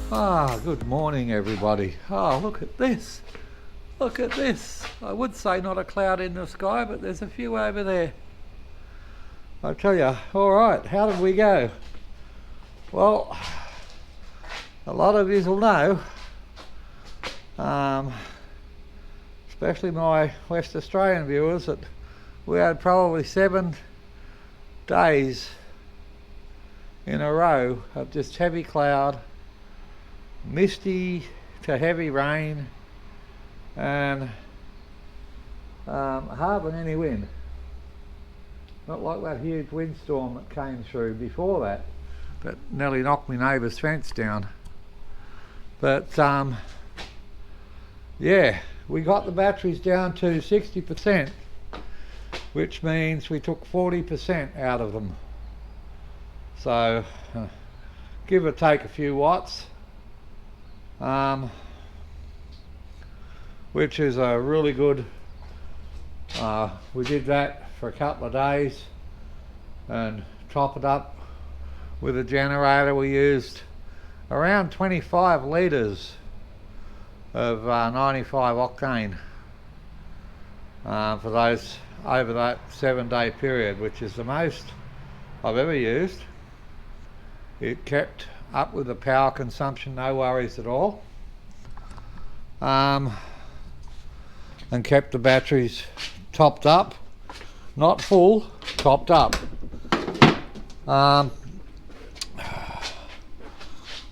Good morning everybody. Look at this. Look at this. I would say not a cloud in the sky, but there's a few over there. I tell you, alright, how did we go? Well, a lot of you will know, especially my West Australian viewers, that we had probably 7 days in a row of just heavy cloud, misty to heavy rain, and hardly any wind. Not like that huge windstorm that came through before that nearly knocked my neighbour's fence down. But yeah, we got the batteries down to 60%, which means we took 40% out of them. So give or take a few watts, which is a really good. We did that for a couple of days and top it up with a generator. We used around 25 litres of 95 octane for those over that 7-day period, which is the most I've ever used. It kept up with the power consumption, no worries at all, and kept the batteries topped up, not full, topped up.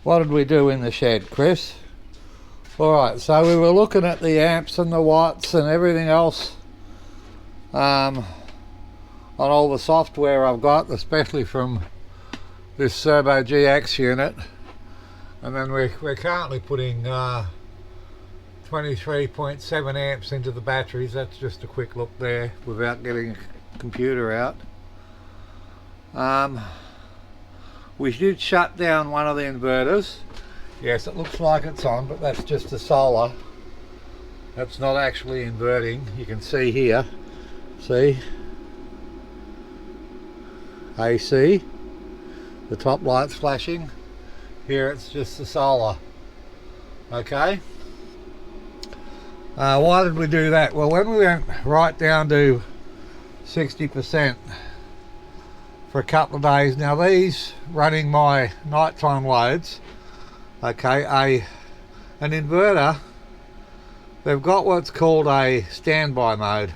What did we do in the shed, Chris? Alright, so we were looking at the amps and the watts and everything else on all the software I've got, especially from this Turbo GX unit. And then we're currently putting 23.7 amps into the batteries. That's just a quick look there without getting a computer out. We did shut down one of the inverters. Yes, it looks like it's on, but that's just a solar. That's not actually inverting. You can see here, see? AC, the top light's flashing. Here it's just the solar. Okay. Why did we do that? Well, when we went right down to 60% for a couple of days, now these running my nighttime loads, okay, an inverter, they've got what's called a standby mode,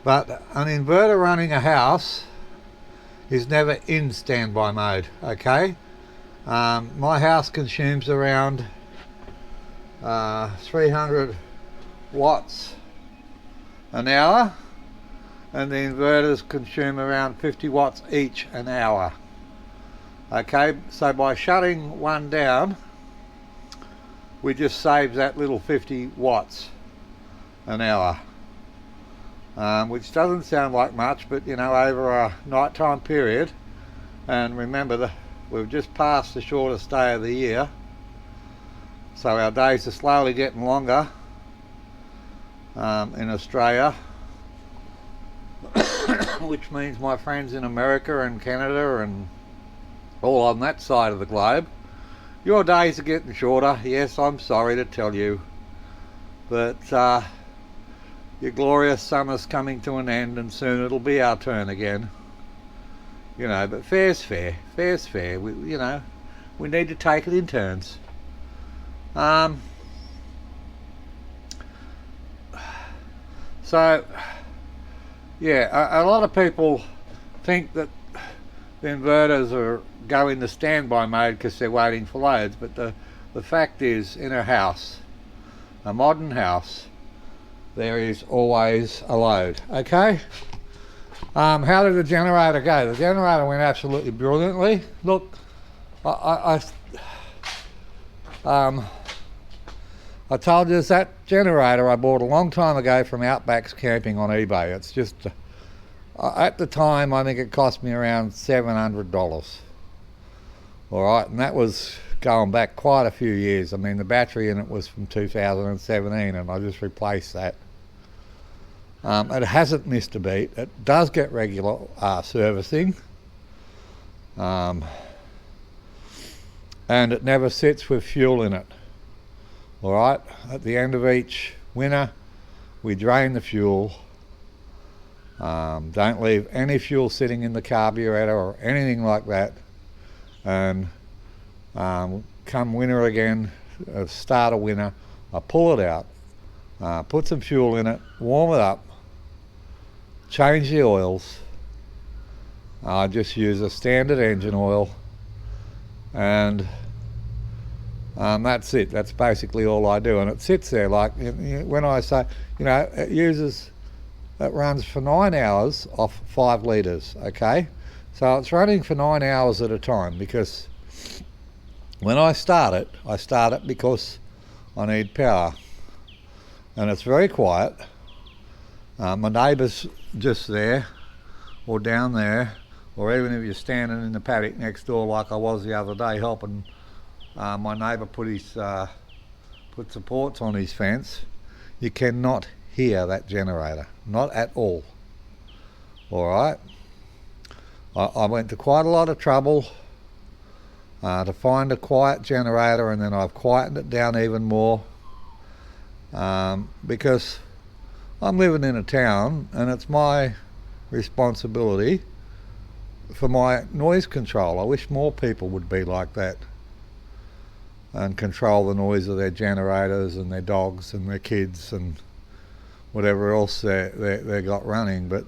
but an inverter running a house is never in standby mode. Okay, my house consumes around 300 watts an hour, and the inverters consume around 50 watts each an hour. Okay, so by shutting one down, we just save that little 50 watts an hour, which doesn't sound like much, but you know, over a nighttime period, and remember we've just passed the shortest day of the year, so our days are slowly getting longer in Australia, which means my friends in America and Canada and all on that side of the globe, your days are getting shorter. Yes, I'm sorry to tell you, but your glorious summer's coming to an end, and soon it'll be our turn again. You know, but fair's fair. Fair's fair. You know, we need to take it in turns. So, yeah, a lot of people think that the inverters go into standby mode because they're waiting for loads, but the fact is, in a house, a modern house, there is always a load. Okay, how did the generator go? The generator went absolutely brilliantly. Look, I told you, that generator I bought a long time ago from Outback's Camping on eBay. It's just at the time I think it cost me around $700. Alright, and that was going back quite a few years. I mean, the battery in it was from 2017, and I just replaced that. It hasn't missed a beat. It does get regular servicing. and it never sits with fuel in it. Alright, at the end of each winter we drain the fuel. Don't leave any fuel sitting in the carburetor or anything like that. And come winter again, start of winter, I pull it out, put some fuel in it, warm it up, change the oils. I just use a standard engine oil, and that's it. That's basically all I do, and it sits there like, when I say, it runs for 9 hours off 5 litres, okay? So it's running for 9 hours at a time, because when I start it because I need power, and it's very quiet. My neighbour's just there, or down there, or even if you're standing in the paddock next door like I was the other day helping my neighbour put supports on his fence, you cannot hear that generator, not at all. Alright, I went to quite a lot of trouble to find a quiet generator, and then I've quietened it down even more, because I'm living in a town and it's my responsibility for my noise control. I wish more people would be like that and control the noise of their generators and their dogs and their kids and whatever else they got running, but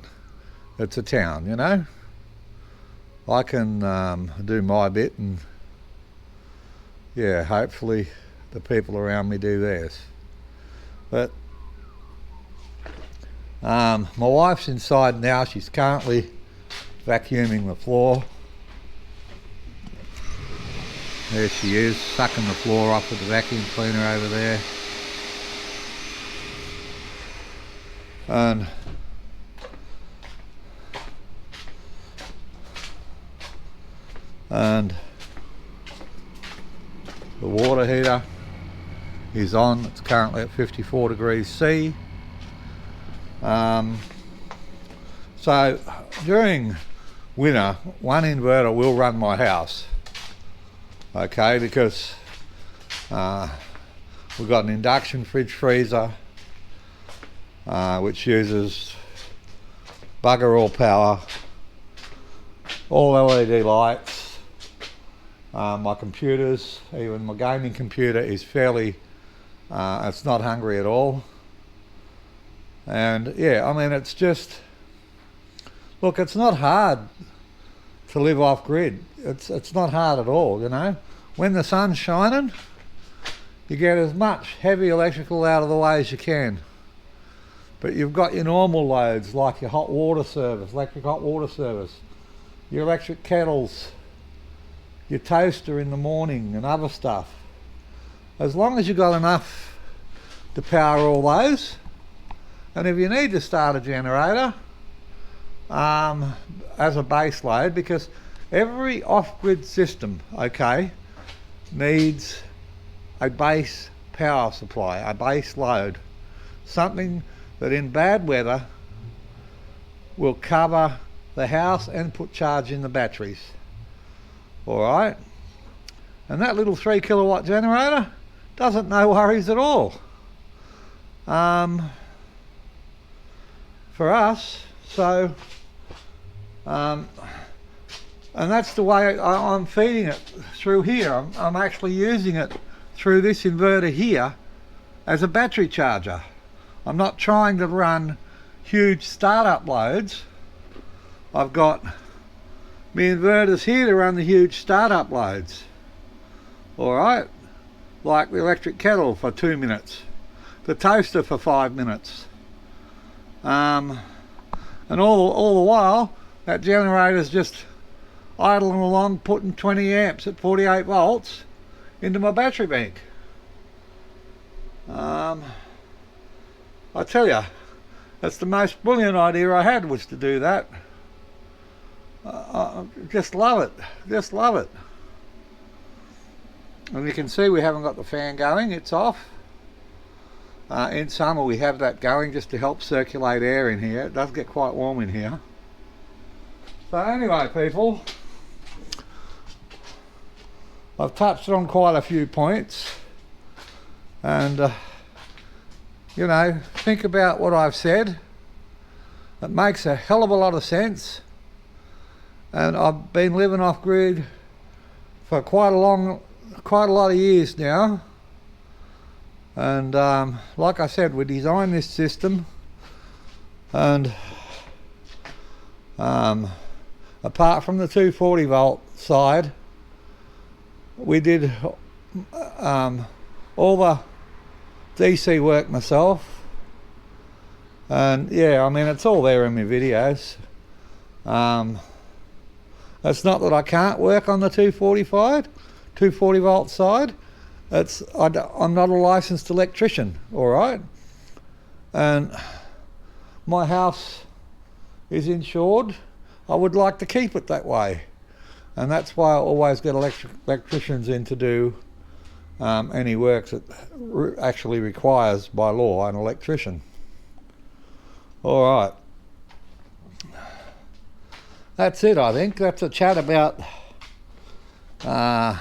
it's a town, you know. I can do my bit, and yeah, hopefully the people around me do theirs. But my wife's inside now. She's currently vacuuming the floor. There she is, sucking the floor up with the vacuum cleaner over there. And the water heater is on. It's currently at 54 degrees C. So during winter, one inverter will run my house, okay, because we've got an induction fridge freezer which uses bugger all power, all LED lights. My computers, even my gaming computer, is fairly, it's not hungry at all. And yeah, I mean, it's just, look, it's not hard to live off grid. It's not hard at all, you know. When the sun's shining, you get as much heavy electrical out of the way as you can. But you've got your normal loads like your hot water service, electric hot water service, your electric kettles, your toaster in the morning and other stuff. As long as you've got enough to power all those, and if you need to start a generator as a base load, because every off-grid system, okay, needs a base power supply, a base load, something that in bad weather will cover the house and put charge in the batteries. Alright, and that little 3 kilowatt generator doesn't no worries at all for us. So and that's the way I'm feeding it through here. I'm actually using it through this inverter here as a battery charger. I'm not trying to run huge startup loads. I've got my inverters here to run the huge startup loads. Alright, like the electric kettle for 2 minutes, the toaster for 5 minutes. And all the while that generator's just idling along, putting 20 amps at 48 volts into my battery bank. I tell you, that's the most brilliant idea I had, was to do that. I just love it, just love it. And you can see we haven't got the fan going, it's off. In summer we have that going just to help circulate air in here. It does get quite warm in here. So anyway, people, I've touched on quite a few points, and you know, think about what I've said. It makes a hell of a lot of sense, and I've been living off grid for quite a lot of years now. And like I said, we designed this system, and apart from the 240 volt side, we did all the DC work myself. And yeah, I mean, it's all there in my videos. It's not that I can't work on the 240 volt side. I'm not a licensed electrician, all right? And my house is insured. I would like to keep it that way. And that's why I always get electricians in to do any works that actually requires by law an electrician. All right. That's it, I think. That's a chat about oh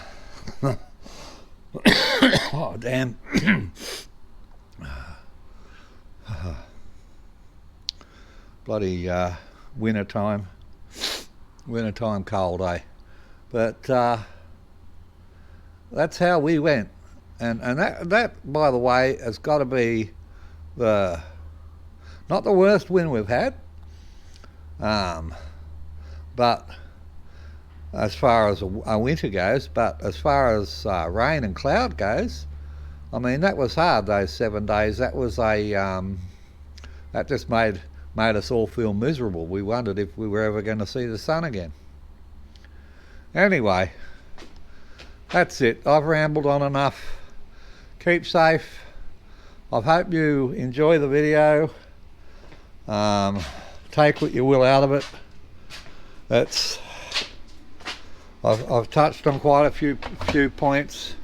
damn. Bloody wintertime cold, eh? But that's how we went, and that by the way has got to be not the worst wind we've had, but as far as a winter goes, but as far as rain and cloud goes, I mean, that was hard, those 7 days. That was that just made us all feel miserable. We wondered if we were ever going to see the sun again. Anyway, that's it. I've rambled on enough. Keep safe. I hope you enjoy the video. Take what you will out of it. I've touched on quite a few points.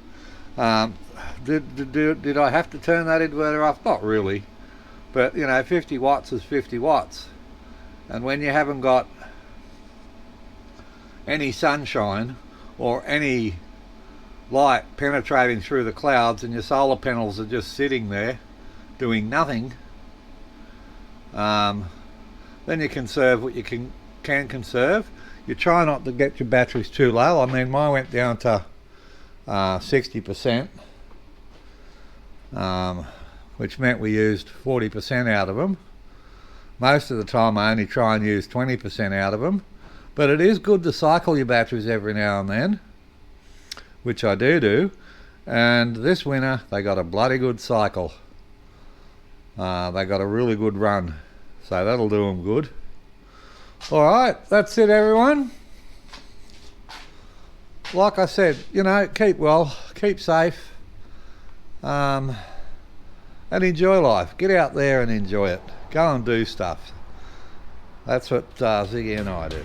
Did I have to turn that inverter off? Not really, but you know, 50 watts is 50 watts, and when you haven't got any sunshine or any light penetrating through the clouds, and your solar panels are just sitting there doing nothing, then you conserve what you can conserve. You try not to get your batteries too low. I mean, mine went down to 60%, which meant we used 40% out of them. Most of the time I only try and use 20% out of them, but it is good to cycle your batteries every now and then, which I do, and this winter they got a bloody good cycle. They got a really good run, so that'll do them good. Alright, that's it everyone. Like I said, you know, keep well, keep safe, and enjoy life. Get out there and enjoy it. Go and do stuff. That's what Ziggy and I do.